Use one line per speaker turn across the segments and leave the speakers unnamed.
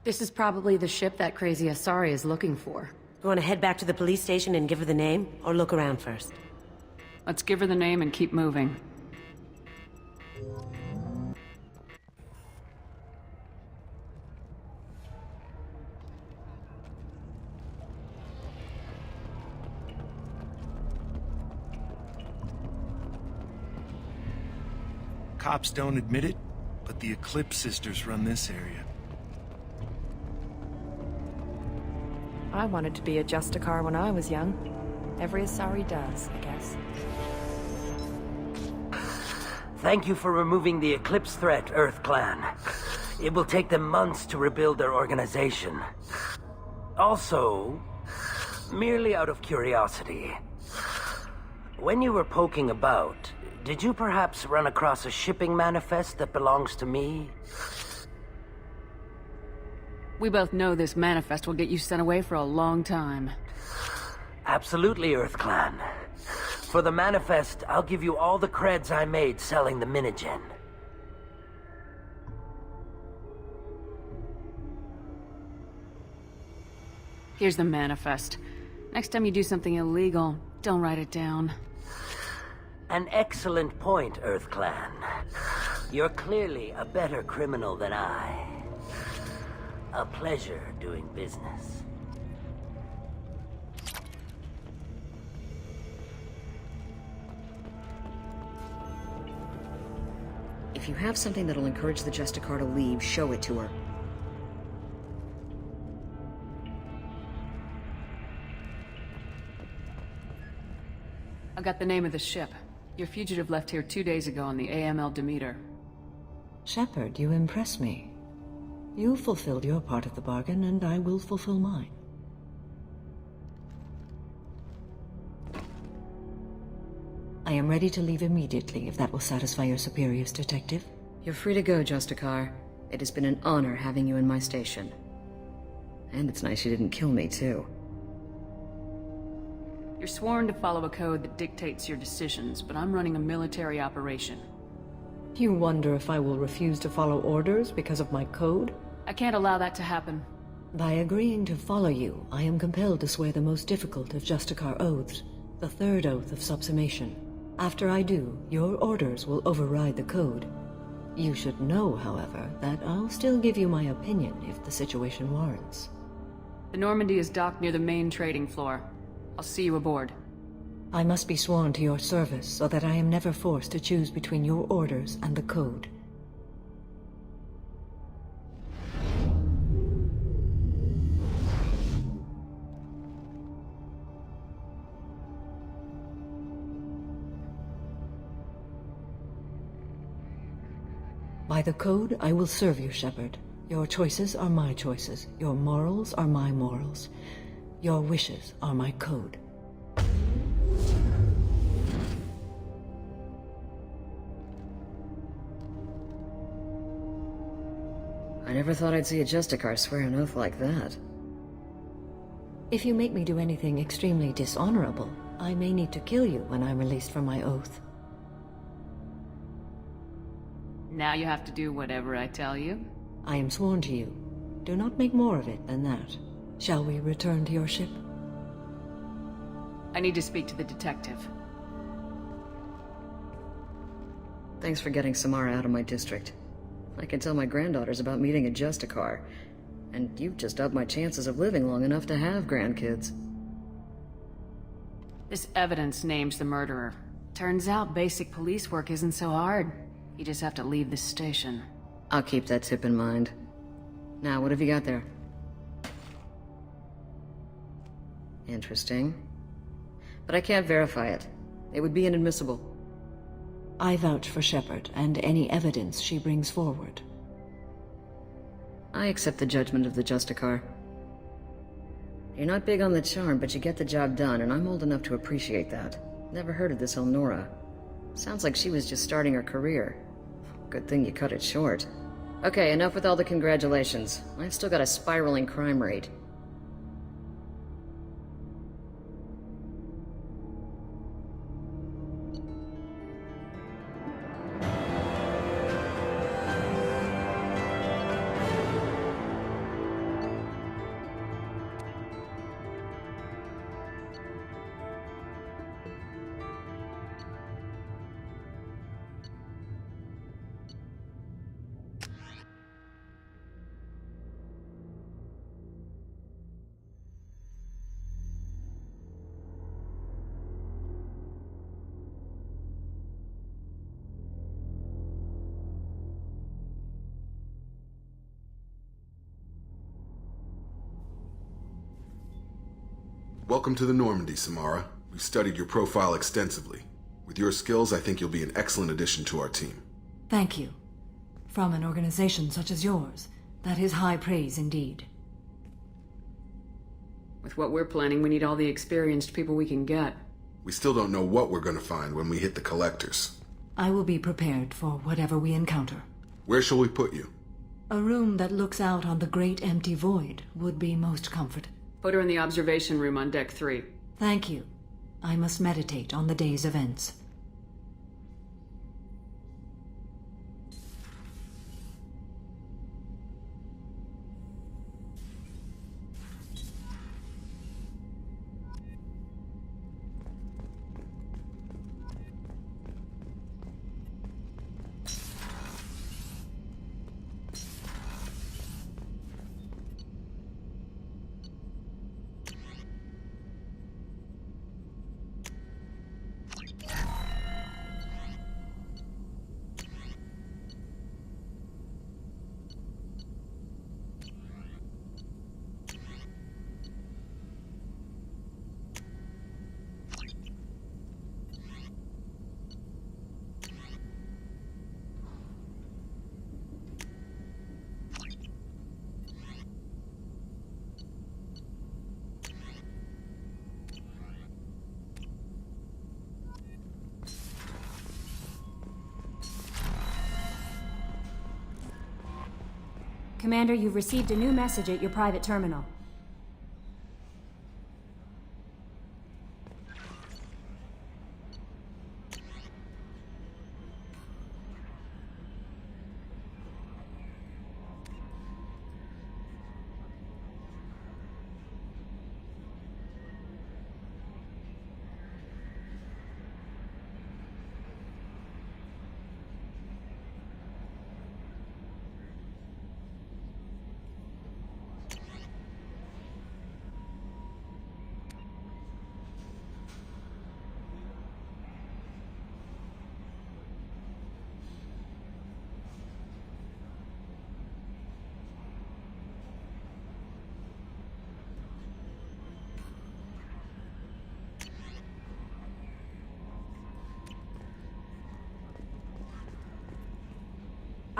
This is probably the ship that crazy Asari is looking for.
You want to head back to the police station and give her the name, or look around first?
Let's give her the name and keep moving.
Cops don't admit it, but the Eclipse sisters run this area.
I wanted to be a justicar when I was young. Every Asari does, I guess.
Thank you for removing the Eclipse threat, Earth Clan. It will take them months to rebuild their organization. Also, merely out of curiosity, when you were poking about, did you perhaps run across a shipping manifest that belongs to me?
We both know this manifest will get you sent away for a long time.
Absolutely, Earth Clan. For the manifest, I'll give you all the creds I made selling the minigen.
Here's the manifest. Next time you do something illegal, don't write it down.
An excellent point, Earth Clan. You're clearly a better criminal than I. A pleasure doing business.
If you have something that'll encourage the justicar to leave, show it to her.
I got the name of the ship. Your fugitive left here 2 days ago on the AML Demeter.
Shepard, you impress me. You fulfilled your part of the bargain, and I will fulfill mine. I am ready to leave immediately, if that will satisfy your superiors, Detective.
You're free to go, Justicar. It has been an honor having you in my station. And it's nice you didn't kill me, too.
You're sworn to follow a code that dictates your decisions, but I'm running a military operation.
You wonder if I will refuse to follow orders because of my code?
I can't allow that to happen.
By agreeing to follow you, I am compelled to swear the most difficult of Justicar oaths, the third oath of subsumation. After I do, your orders will override the code. You should know, however, that I'll still give you my opinion if the situation warrants.
The Normandy is docked near the main trading floor. I'll see you aboard.
I must be sworn to your service so that I am never forced to choose between your orders and the code. By the code, I will serve you, Shepard. Your choices are my choices. Your morals are my morals. Your wishes are my code.
I never thought I'd see a Justicar swear an oath like that.
If you make me do anything extremely dishonorable, I may need to kill you when I'm released from my oath.
Now you have to do whatever I tell you?
I am sworn to you. Do not make more of it than that. Shall we return to your ship?
I need to speak to the detective.
Thanks for getting Samara out of my district. I can tell my granddaughters about meeting a Justicar, and you've just upped my chances of living long enough to have grandkids.
This evidence names the murderer. Turns out basic police work isn't so hard. You just have to leave this station.
I'll keep that tip in mind. Now, what have you got there? Interesting. But I can't verify it. It would be inadmissible.
I vouch for Shepard and any evidence she brings forward.
I accept the judgment of the Justicar. You're not big on the charm, but you get the job done, and I'm old enough to appreciate that. Never heard of this Elnora. Sounds like she was just starting her career. Good thing you cut it short. Okay, enough with all the congratulations. I've still got a spiraling crime rate.
Welcome to the Normandy, Samara. We've studied your profile extensively. With your skills, I think you'll be an excellent addition to our team.
Thank you. From an organization such as yours, that is high praise indeed.
With what we're planning, we need all the experienced people we can get.
We still don't know what we're going to find when we hit the collectors.
I will be prepared for whatever we encounter.
Where shall we put you?
A room that looks out on the great empty void would be most comforting.
Put her in the observation room on deck 3.
Thank you. I must meditate on the day's events.
Commander, you've received a new message at your private terminal.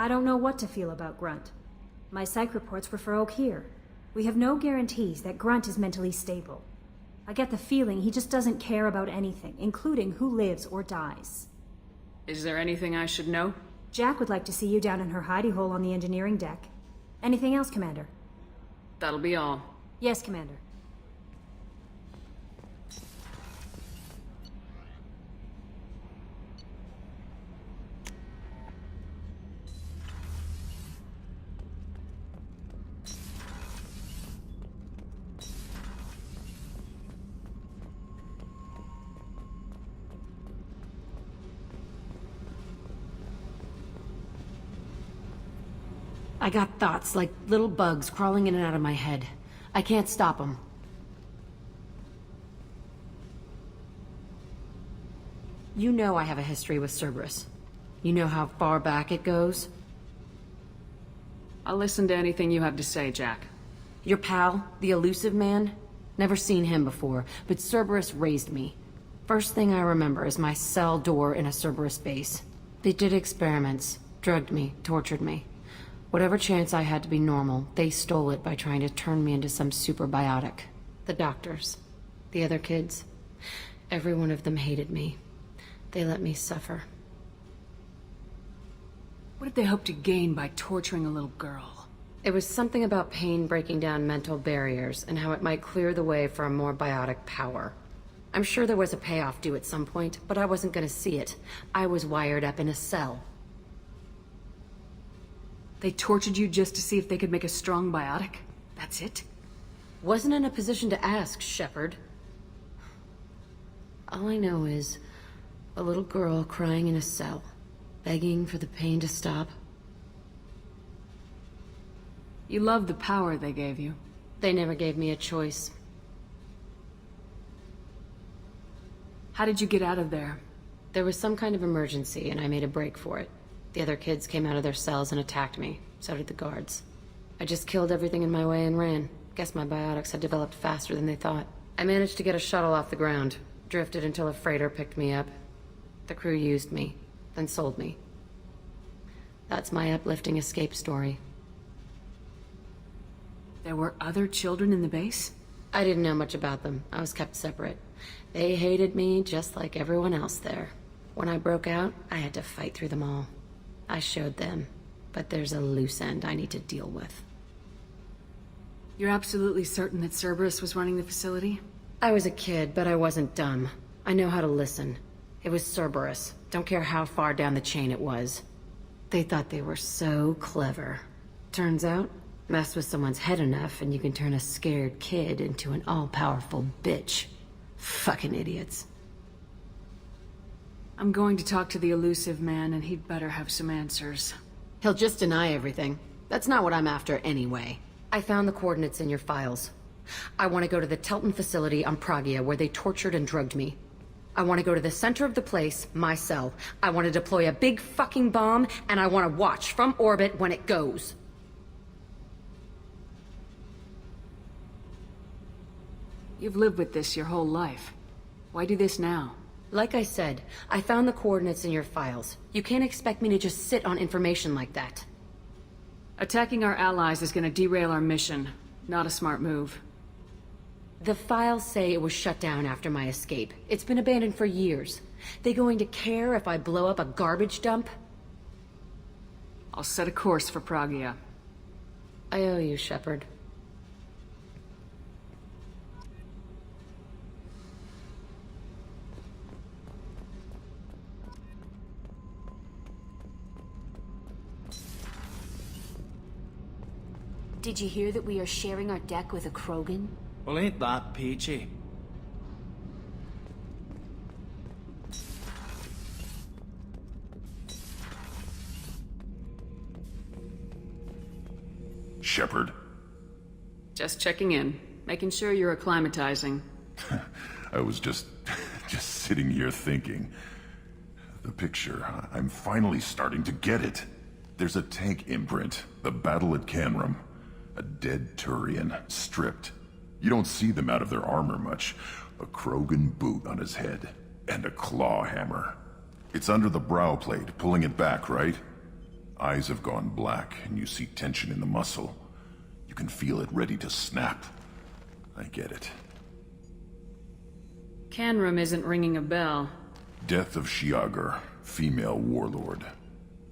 I don't know what to feel about Grunt. My psych reports refer Oak here. We have no guarantees that Grunt is mentally stable. I get the feeling he just doesn't care about anything, including who lives or dies.
Is there anything I should know?
Jack would like to see you down in her hidey hole on the engineering deck. Anything else, Commander?
That'll be all.
Yes, Commander.
I got thoughts like little bugs crawling in and out of my head. I can't stop them. You know I have a history with Cerberus. You know how far back it goes?
I'll listen to anything you have to say, Jack.
Your pal, the elusive man? Never seen him before, but Cerberus raised me. First thing I remember is my cell door in a Cerberus base. They did experiments, drugged me, tortured me. Whatever chance I had to be normal, they stole it by trying to turn me into some super biotic. The doctors, the other kids, every one of them hated me. They let me suffer.
What did they hope to gain by torturing a little girl?
It was something about pain breaking down mental barriers and how it might clear the way for a more biotic power. I'm sure there was a payoff due at some point, but I wasn't gonna see it. I was wired up in a cell.
They tortured you just to see if they could make a strong biotic? That's it?
Wasn't in a position to ask, Shepard. All I know is a little girl crying in a cell, begging for the pain to stop.
You love the power they gave you.
They never gave me a choice.
How did you get out of there?
There was some kind of emergency, and I made a break for it. The other kids came out of their cells and attacked me. So did the guards. I just killed everything in my way and ran. Guess my biotics had developed faster than they thought. I managed to get a shuttle off the ground. Drifted until a freighter picked me up. The crew used me, then sold me. That's my uplifting escape story.
There were other children in the base?
I didn't know much about them. I was kept separate. They hated me just like everyone else there. When I broke out, I had to fight through them all. I showed them, but there's a loose end I need to deal with.
You're absolutely certain that Cerberus was running the facility?
I was a kid, but I wasn't dumb. I know how to listen. It was Cerberus. Don't care how far down the chain it was. They thought they were so clever. Turns out, mess with someone's head enough and you can turn a scared kid into an all-powerful bitch. Fucking idiots.
I'm going to talk to the elusive man, and he'd better have some answers.
He'll just deny everything. That's not what I'm after anyway. I found the coordinates in your files. I want to go to the Telton facility on Pragia where they tortured and drugged me. I want to go to the center of the place, my cell. I want to deploy a big fucking bomb, and I want to watch from orbit when it goes.
You've lived with this your whole life. Why do this now?
Like I said, I found the coordinates in your files. You can't expect me to just sit on information like that.
Attacking our allies is gonna derail our mission. Not a smart move.
The files say it was shut down after my escape. It's been abandoned for years. They going to care if I blow up a garbage dump?
I'll set a course for Pragia.
I owe you, Shepard.
Did you hear that we are sharing our deck with a Krogan?
Well, ain't that peachy?
Shepard.
Just checking in. Making sure you're acclimatizing.
I was just sitting here thinking. The picture, I'm finally starting to get it. There's a tank imprint, the battle at Canrum. A dead Turian, stripped. You don't see them out of their armor much. A Krogan boot on his head, and a claw hammer. It's under the brow plate, pulling it back, right? Eyes have gone black, and you see tension in the muscle. You can feel it ready to snap. I get it.
Canrum isn't ringing a bell.
Death of Shiagar, female warlord.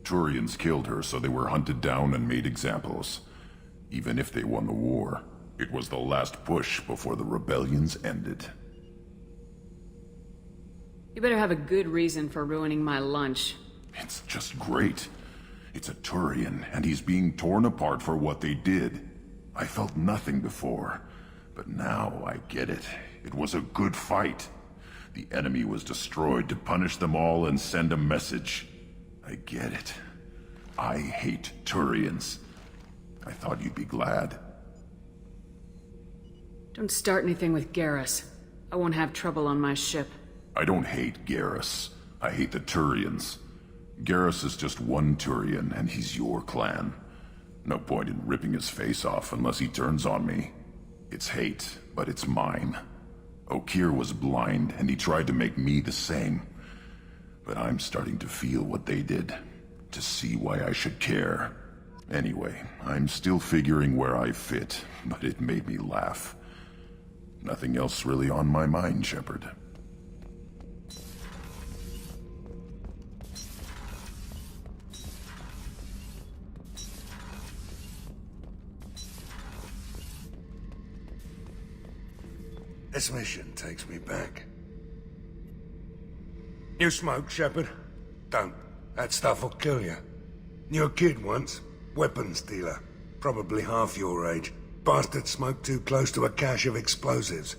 Turians killed her, so they were hunted down and made examples. Even if they won the war, it was the last push before the rebellions ended.
You better have a good reason for ruining my lunch.
It's just great. It's a Turian, and he's being torn apart for what they did. I felt nothing before, but now I get it. It was a good fight. The enemy was destroyed to punish them all and send a message. I get it. I hate Turians. I thought you'd be glad.
Don't start anything with Garrus. I won't have trouble on my ship.
I don't hate Garrus. I hate the Turians. Garrus is just one Turian, and he's your clan. No point in ripping his face off unless he turns on me. It's hate, but it's mine. Okeer was blind, and he tried to make me the same. But I'm starting to feel what they did, to see why I should care. Anyway, I'm still figuring where I fit, but it made me laugh. Nothing else really on my mind, Shepard.
This mission takes me back. You smoke, Shepard? Don't. That stuff will kill you. You're a kid once. Weapons dealer. Probably half your age. Bastard smoked too close to a cache of explosives.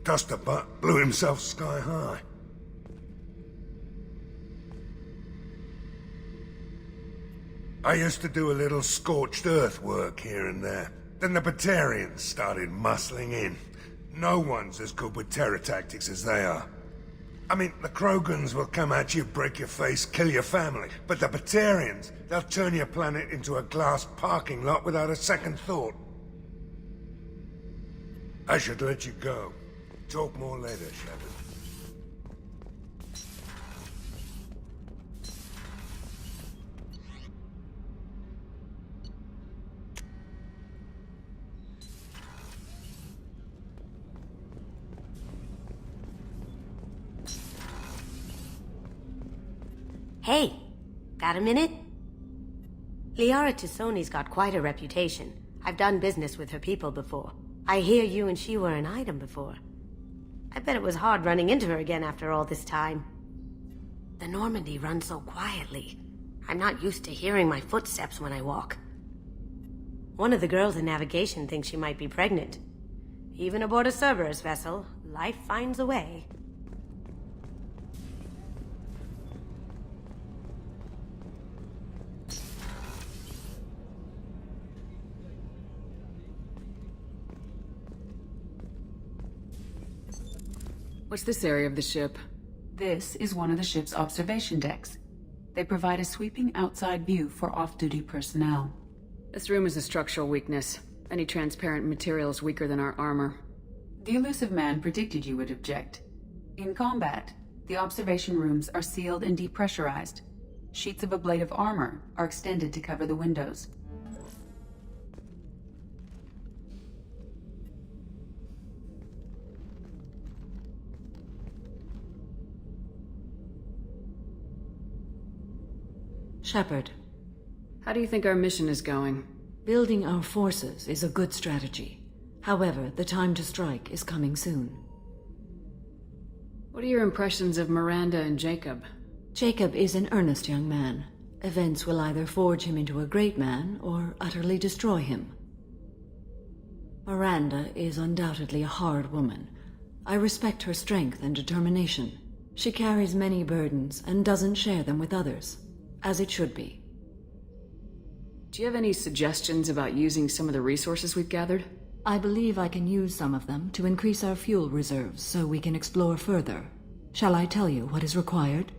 Tossed a butt, blew himself sky high. I used to do a little scorched earth work here and there. Then the Batarians started muscling in. No one's as good with terror tactics as they are. I mean, the Krogans will come at you, break your face, kill your family. But the Batarians, they'll turn your planet into a glass parking lot without a second thought. I should let you go. Talk more later, Shepard.
Hey, got a minute? Liara Tassoni's got quite a reputation. I've done business with her people before. I hear you and she were an item before. I bet it was hard running into her again after all this time. The Normandy runs so quietly. I'm not used to hearing my footsteps when I walk. One of the girls in navigation thinks she might be pregnant. Even aboard a Cerberus vessel, life finds a way.
What's this area of the ship? This is one of the ship's observation decks. They provide a sweeping outside view for off-duty personnel. This room is a structural weakness. Any transparent material is weaker than our armor. The elusive man predicted you would object. In combat, the observation rooms are sealed and depressurized. Sheets of ablative armor are extended to cover the windows.
Shepard.
How do you think our mission is going?
Building our forces is a good strategy. However, the time to strike is coming soon.
What are your impressions of Miranda and Jacob?
Jacob is an earnest young man. Events will either forge him into a great man or utterly destroy him. Miranda is undoubtedly a hard woman. I respect her strength and determination. She carries many burdens and doesn't share them with others, as it should be.
Do you have any suggestions about using some of the resources we've gathered?
I believe I can use some of them to increase our fuel reserves so we can explore further. Shall I tell you what is required?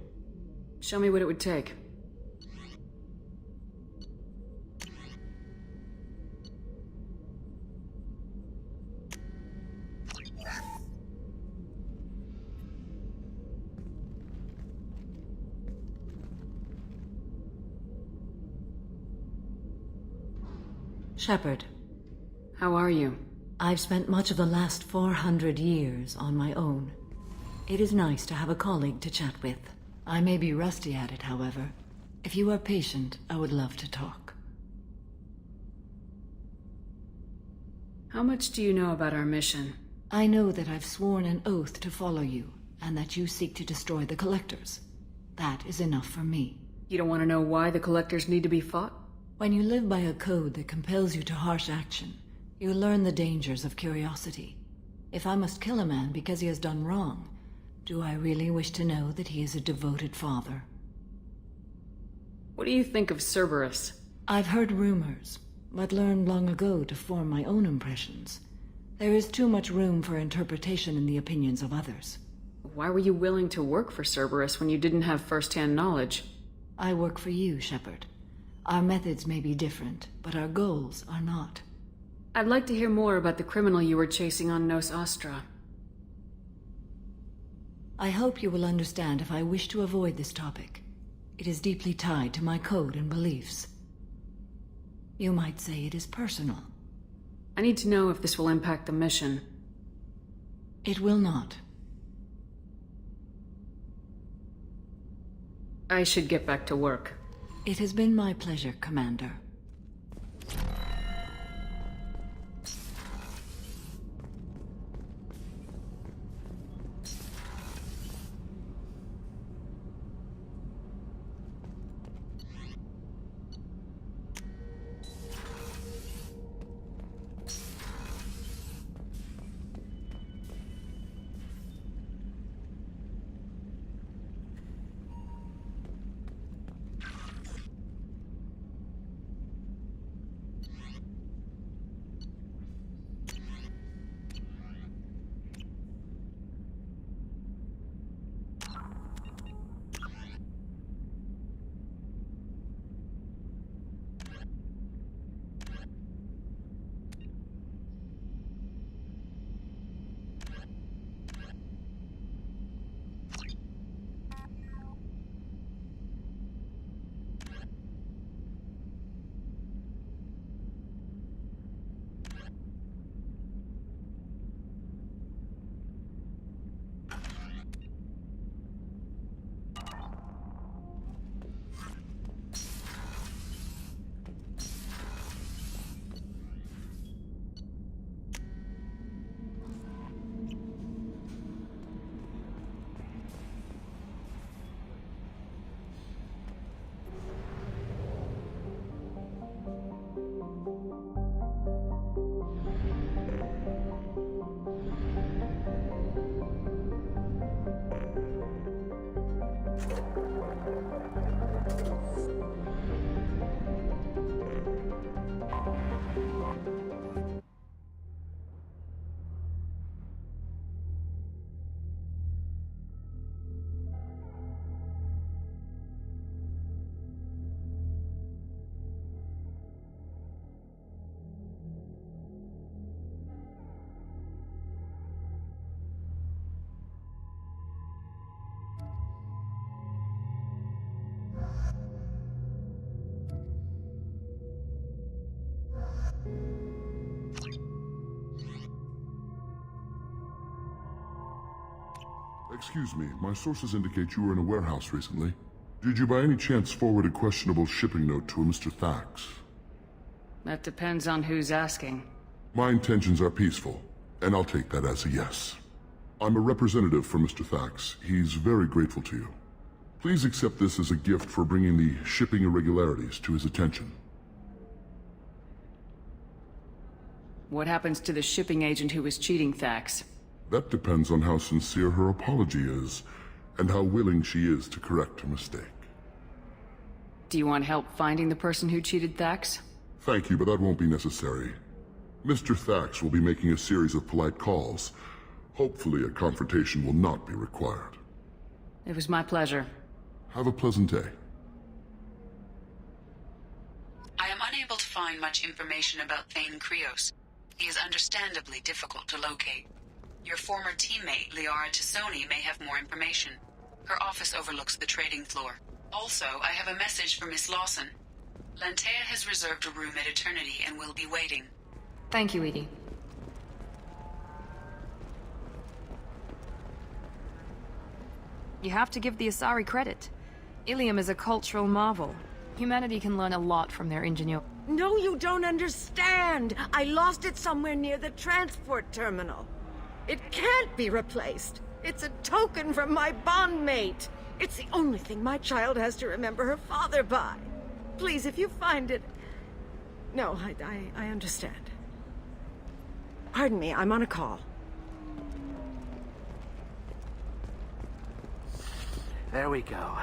Show me what it would take.
Shepard.
How are you?
I've spent much of the last 400 years on my own. It is nice to have a colleague to chat with. I may be rusty at it, however. If you are patient, I would love to talk.
How much do you know about our mission?
I know that I've sworn an oath to follow you, and that you seek to destroy the Collectors. That is enough for me.
You don't want to know why the Collectors need to be fought?
When you live by a code that compels you to harsh action, you learn the dangers of curiosity. If I must kill a man because he has done wrong, do I really wish to know that he is a devoted father?
What do you think of Cerberus?
I've heard rumors, but learned long ago to form my own impressions. There is too much room for interpretation in the opinions of others.
Why were you willing to work for Cerberus when you didn't have first-hand knowledge?
I work for you, Shepard. Our methods may be different, but our goals are not.
I'd like to hear more about the criminal you were chasing on Nos Astra.
I hope you will understand if I wish to avoid this topic. It is deeply tied to my code and beliefs. You might say it is personal.
I need to know if this will impact the mission.
It will not.
I should get back to work.
It has been my pleasure, Commander.
Excuse me, my sources indicate you were in a warehouse recently. Did you by any chance forward a questionable shipping note to a Mr. Thax?
That depends on who's asking.
My intentions are peaceful, and I'll take that as a yes. I'm a representative for Mr. Thax. He's very grateful to you. Please accept this as a gift for bringing the shipping irregularities to his attention.
What happens to the shipping agent who was cheating Thax?
That depends on how sincere her apology is, and how willing she is to correct her mistake.
Do you want help finding the person who cheated Thax?
Thank you, but that won't be necessary. Mr. Thax will be making a series of polite calls. Hopefully a confrontation will not be required.
It was my pleasure.
Have a pleasant day.
I am unable to find much information about Thane Krios. He is understandably difficult to locate. Your former teammate, Liara Tisoni, may have more information. Her office overlooks the trading floor. Also, I have a message for Miss Lawson. Lantea has reserved a room at Eternity and will be waiting.
Thank you, Edie. You have to give the Asari credit. Illium is a cultural marvel. Humanity can learn a lot from their ingenuity.
No, you don't understand. I lost it somewhere near the transport terminal. It can't be replaced. It's a token from my bondmate. It's the only thing my child has to remember her father by. Please, if you find it... No, I understand. Pardon me, I'm on a call.
There we go.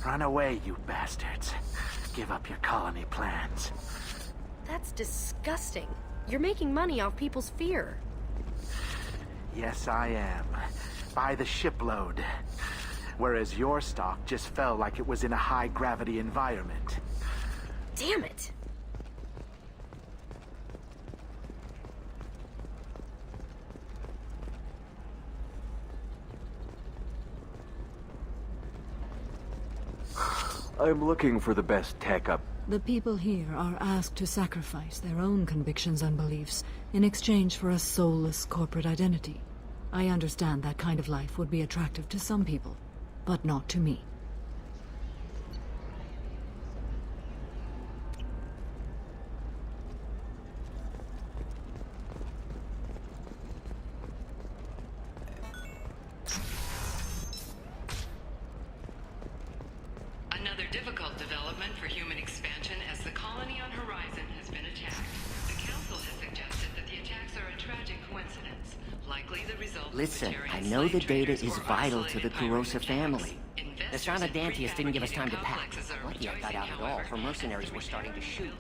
Run away, you bastards. Give up your colony plans.
That's disgusting. You're making money off people's fear.
Yes, I am. By the shipload. Whereas your stock just fell like it was in a high-gravity environment.
Damn it.
I'm looking for the best tech up.
The people here are asked to sacrifice their own convictions and beliefs in exchange for a soulless corporate identity. I understand that kind of life would be attractive to some people, but not to me.
Another difficult development for human expansion as the colony on Horizon has been attacked. The Council has suggested that the attacks are a tragic coincidence, likely the result
Listen,
of
I know the data is vital to the Kurosa family. The Sarnadantius didn't give us time to pack. Lucky I got out at all. Her mercenaries were starting to shoot.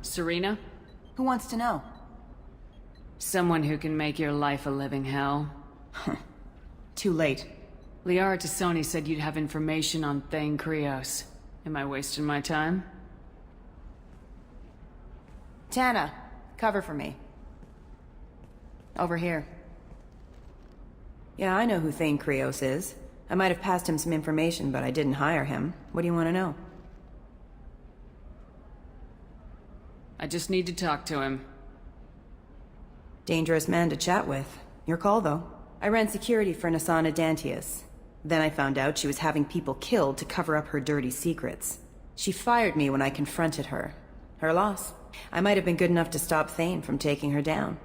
Seryna?
Who wants to know?
Someone who can make your life a living hell.
Too late.
Liara Tisoni said you'd have information on Thane Krios. Am I wasting my time?
Tana, cover for me. Over here. Yeah, I know who Thane Krios is. I might have passed him some information, but I didn't hire him. What do you want to know?
I just need to talk to him.
Dangerous man to chat with. Your call, though. I ran security for Nasana Dantius. Then I found out she was having people killed to cover up her dirty secrets. She fired me when I confronted her. Her loss. I might have been good enough to stop Thane from taking her down.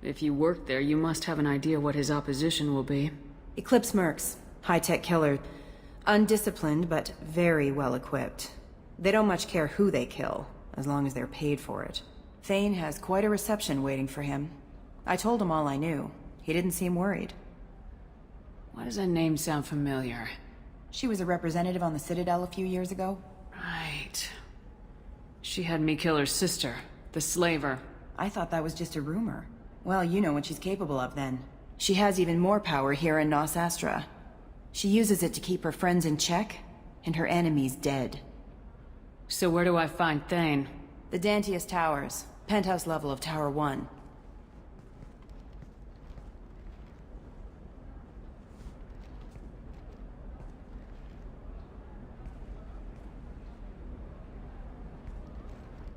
If you work there, you must have an idea what his opposition will be.
Eclipse mercs. High-tech killer. Undisciplined, but very well-equipped. They don't much care who they kill, as long as they're paid for it. Thane has quite a reception waiting for him. I told him all I knew. He didn't seem worried.
Why does that name sound familiar?
She was a representative on the Citadel a few years ago.
Right. She had me kill her sister, the slaver.
I thought that was just a rumor. Well, you know what she's capable of then. She has even more power here in Nos Astra. She uses it to keep her friends in check, and her enemies dead.
So where do I find Thane?
The Dantius Towers, penthouse level of Tower 1.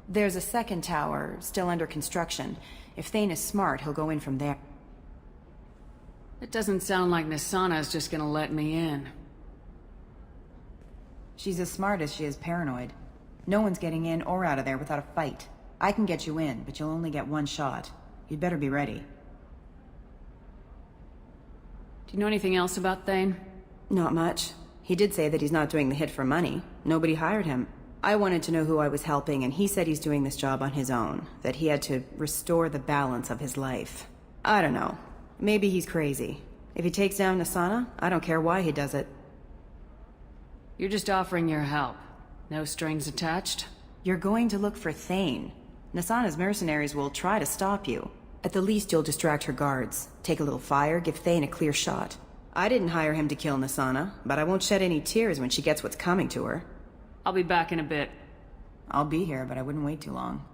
There's a second tower, still under construction. If Thane is smart, he'll go in from there.
It doesn't sound like Nisana's just gonna let me in.
She's as smart as she is paranoid. No one's getting in or out of there without a fight. I can get you in, but you'll only get one shot. You'd better be ready.
Do you know anything else about Thane?
Not much. He did say that he's not doing the hit for money. Nobody hired him. I wanted to know who I was helping, and he said he's doing this job on his own. That he had to restore the balance of his life. I don't know. Maybe he's crazy. If he takes down Nisana, I don't care why he does it.
You're just offering your help. No strings attached?
You're going to look for Thane. Nisana's mercenaries will try to stop you. At the least, you'll distract her guards. Take a little fire, give Thane a clear shot. I didn't hire him to kill Nisana, but I won't shed any tears when she gets what's coming to her.
I'll be back in a bit.
I'll be here, but I wouldn't wait too long.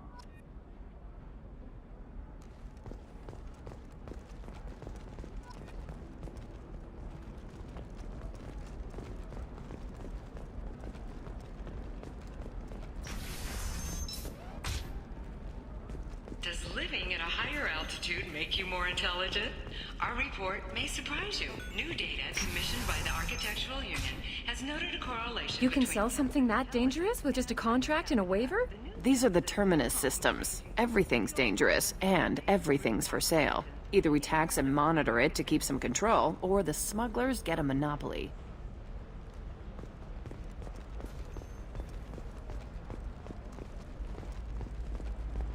Does living at a higher altitude make you more intelligent? Our report may surprise you. New data commissioned by the Architectural Union has noted a correlation.
You can sell something that dangerous with just a contract and a waiver?
These are the terminus systems. Everything's dangerous, and everything's for sale. Either we tax and monitor it to keep some control, or the smugglers get a monopoly.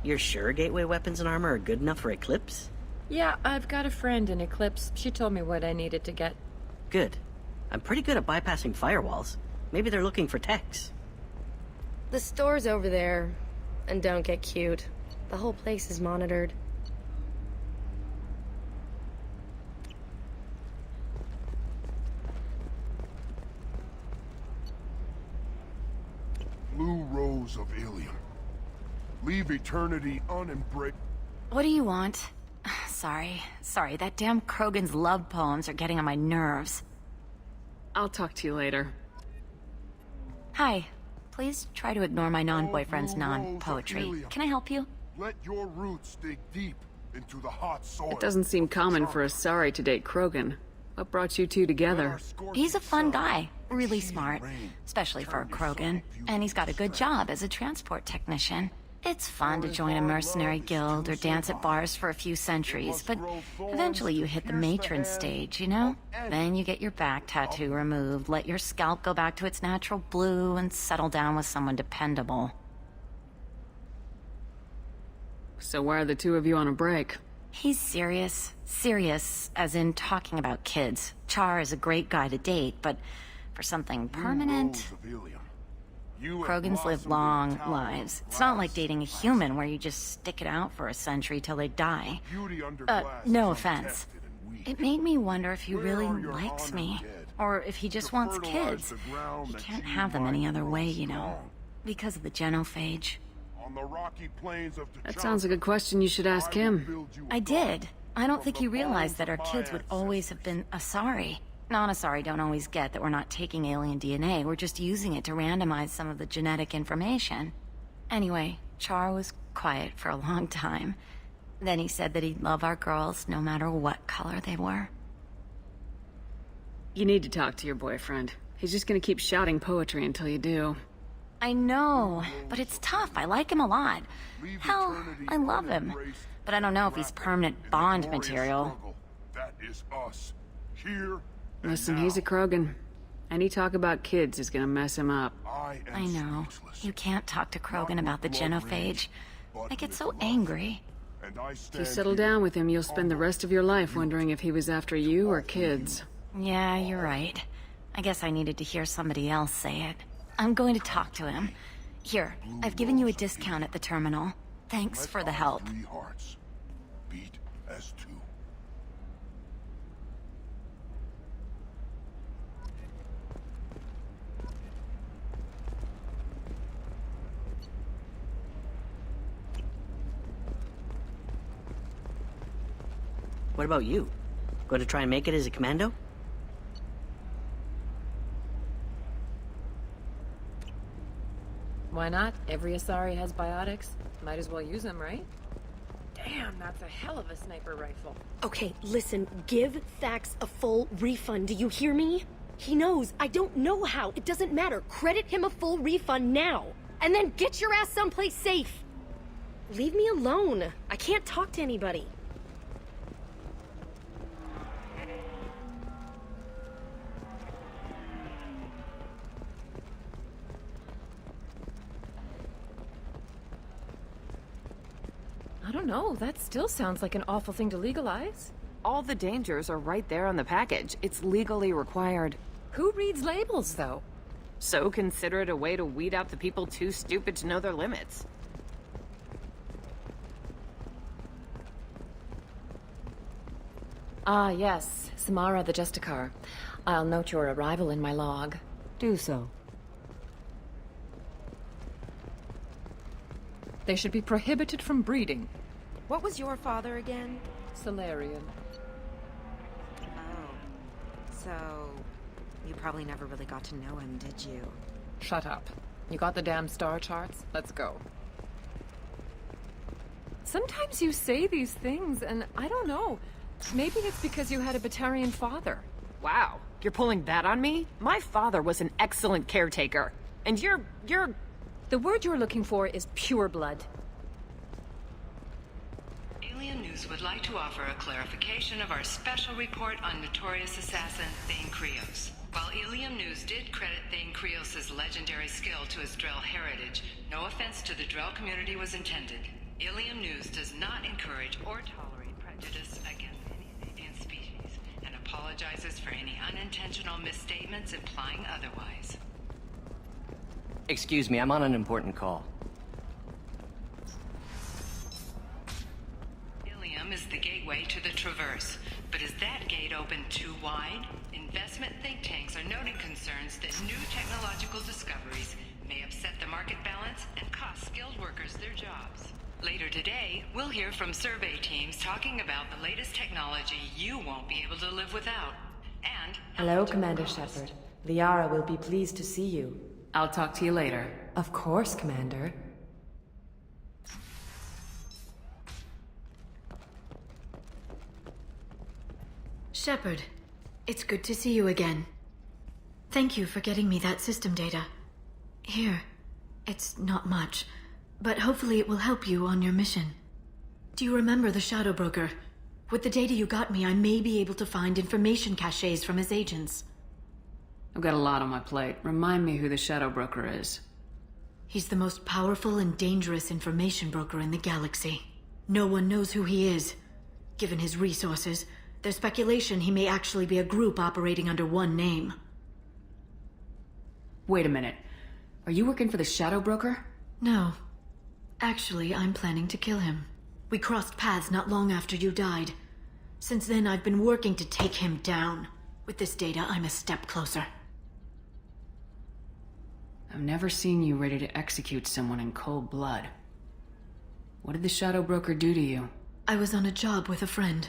You're sure gateway weapons and armor are good enough for Eclipse?
Yeah, I've got a friend in Eclipse. She told me what I needed to get.
Good. I'm pretty good at bypassing firewalls. Maybe they're looking for techs.
The store's over there. And don't get cute. The whole place is monitored.
Blue rose of illium. Leave eternity unembraced.
What do you want? Sorry, that damn Krogan's love poems are getting on my nerves.
I'll talk to you later.
Hi. Please try to ignore my non-boyfriend's non-poetry. Can I help you?
Let your roots dig deep into the hot soil.
It doesn't seem common for Asari to date Krogan. What brought you two together?
He's a fun guy. Really smart. Especially for a Krogan. And he's got a good job as a transport technician. It's fun to join a mercenary guild or dance at bars for a few centuries, but eventually you hit the matron stage, you know? Then you get your back tattoo removed, let your scalp go back to its natural blue, and settle down with someone dependable.
So why are the two of you on a break?
He's serious. Serious, as in talking about kids. Char is a great guy to date, but for something permanent... Krogans live long lives. It's not like dating a human where you just stick it out for a century till they die. No offense. It made me wonder if he really likes me. Or if he just wants kids. He can't have them any other way, you know. Because of the genophage.
That sounds like a question you should ask him.
I did. I don't think he realized that our kids would always have been Asari. Non-Asari don't always get that we're not taking alien DNA, we're just using it to randomize some of the genetic information. Anyway, Char was quiet for a long time. Then he said that he'd love our girls no matter what color they were.
You need to talk to your boyfriend. He's just gonna keep shouting poetry until you do.
I know, but it's tough. I like him a lot. Hell, I love him. But I don't know if he's permanent Bond material.
That is us. Here.
Listen, he's a Krogan. Any talk about kids is gonna mess him up.
I know. You can't talk to Krogan about the genophage. I get so angry.
If you settle down with him, you'll spend the rest of your life wondering if he was after you or kids.
Yeah, you're right. I guess I needed to hear somebody else say it. I'm going to talk to him. Here, I've given you a discount at the terminal. Thanks for the help.
3 hearts beat as 2.
What about you? Going to try and make it as a commando?
Why not? Every Asari has biotics. Might as well use them, right? Damn, that's a hell of a sniper rifle.
Okay, listen, give Thax a full refund, do you hear me? He knows, I don't know how, it doesn't matter. Credit him a full refund now. And then get your ass someplace safe. Leave me alone. I can't talk to anybody.
I don't know, that still sounds like an awful thing to legalize.
All the dangers are right there on the package. It's legally required.
Who reads labels, though?
So consider it a way to weed out the people too stupid to know their limits.
Ah, yes. Samara the justicar. I'll note your arrival in my log.
Do so.
They should be prohibited from breeding.
What was your father again?
Salarian.
Oh. So... you probably never really got to know him, did you?
Shut up. You got the damn star charts? Let's go. Sometimes you say these things, and I don't know. Maybe it's because you had a Batarian father.
Wow, you're pulling that on me? My father was an excellent caretaker. And you're...
The word you're looking for is pure blood.
Alien News would like to offer a clarification of our special report on notorious assassin Thane Krios. While Illium News did credit Thane Krios' legendary skill to his Drell heritage, no offense to the Drell community was intended. Illium News does not encourage or tolerate prejudice against any sapient species, and apologizes for any unintentional misstatements implying otherwise.
Excuse me, I'm on an important call.
Illium is the gateway to the Traverse, but is that gate open too wide? Investment think tanks are noting concerns that new technological discoveries may upset the market balance and cost skilled workers their jobs. Later today, we'll hear from survey teams talking about the latest technology you won't be able to live without. And...
Hello, Commander Shepard. Liara will be pleased to see you.
I'll talk to you later.
Of course, Commander.
Shepard, it's good to see you again. Thank you for getting me that system data. Here, it's not much, but hopefully it will help you on your mission. Do you remember the Shadow Broker? With the data you got me, I may be able to find information caches from his agents.
I've got a lot on my plate. Remind me who the Shadow Broker is.
He's the most powerful and dangerous information broker in the galaxy. No one knows who he is. Given his resources, there's speculation he may actually be a group operating under one name.
Wait a minute. Are you working for the Shadow Broker?
No. Actually, I'm planning to kill him. We crossed paths not long after you died. Since then, I've been working to take him down. With this data, I'm a step closer.
I've never seen you ready to execute someone in cold blood. What did the Shadow Broker do to you?
I was on a job with a friend.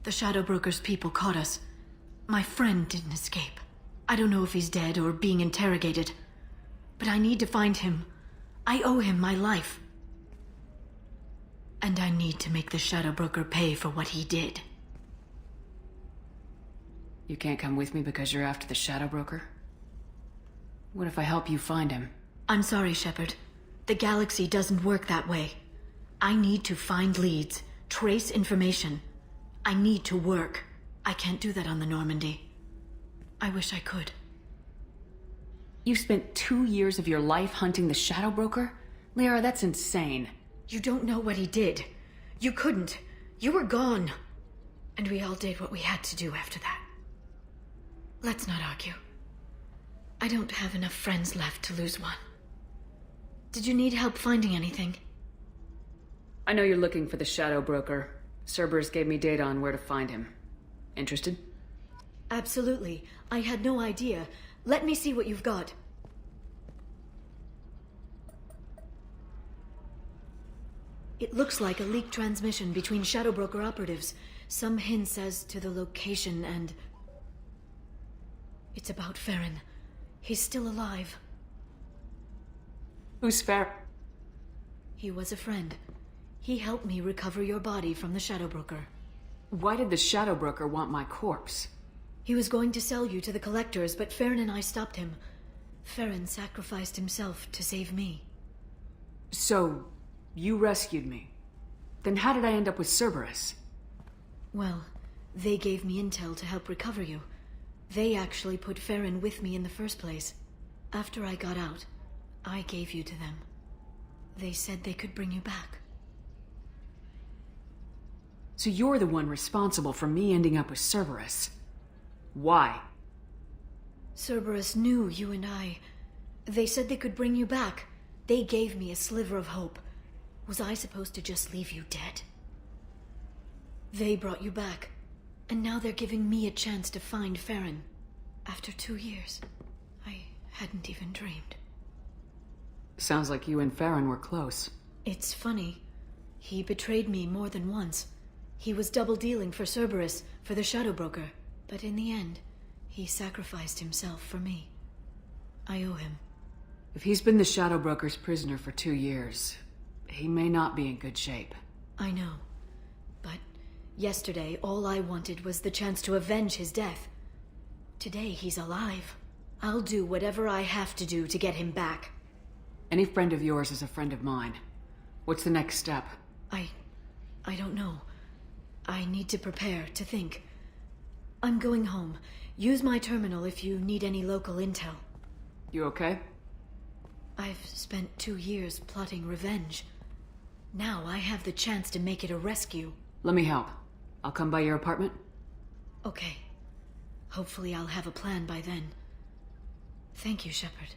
The Shadow Broker's people caught us. My friend didn't escape. I don't know if he's dead or being interrogated. But I need to find him. I owe him my life. And I need to make the Shadow Broker pay for what he did.
You can't come with me because you're after the Shadow Broker? What if I help you find him?
I'm sorry, Shepard. The galaxy doesn't work that way. I need to find leads, trace information. I need to work. I can't do that on the Normandy. I wish I could.
You spent 2 years of your life hunting the Shadow Broker? Liara, that's insane.
You don't know what he did.
You couldn't. You were gone. And we all did what we had to do after that. Let's not argue. I don't have enough friends left to lose one. Did you need help finding anything?
I know you're looking for the Shadow Broker. Cerberus gave me data on where to find him. Interested?
Absolutely. I had no idea. Let me see what you've got. It looks like a leaked transmission between Shadow Broker operatives. Some hints as to the location and... It's about Farron. He's still alive.
Who's Farron?
He was a friend. He helped me recover your body from the Shadow Broker.
Why did the Shadow Broker want my corpse?
He was going to sell you to the collectors, but Farron and I stopped him. Farron sacrificed himself to save me.
So, you rescued me. Then how did I end up with Cerberus?
Well, they gave me intel to help recover you. They actually put Farron with me in the first place. After I got out, I gave you to them. They said they could bring you back.
So you're the one responsible for me ending up with Cerberus. Why?
Cerberus knew you and I. They said they could bring you back. They gave me a sliver of hope. Was I supposed to just leave you dead? They brought you back, and now they're giving me a chance to find Farron. After 2 years, I hadn't even dreamed.
Sounds like you and Farron were close.
It's funny. He betrayed me more than once. He was double-dealing for Cerberus, for the Shadow Broker. But in the end, he sacrificed himself for me. I owe him.
If he's been the Shadow Broker's prisoner for 2 years, he may not be in good shape.
I know. But yesterday, all I wanted was the chance to avenge his death. Today, he's alive. I'll do whatever I have to do to get him back.
Any friend of yours is a friend of mine. What's the next step?
I don't know. I need to prepare, to think. I'm going home. Use my terminal if you need any local intel.
You okay?
I've spent 2 years plotting revenge. Now I have the chance to make it a rescue.
Let me help. I'll come by your apartment.
Okay. Hopefully I'll have a plan by then. Thank you, Shepard.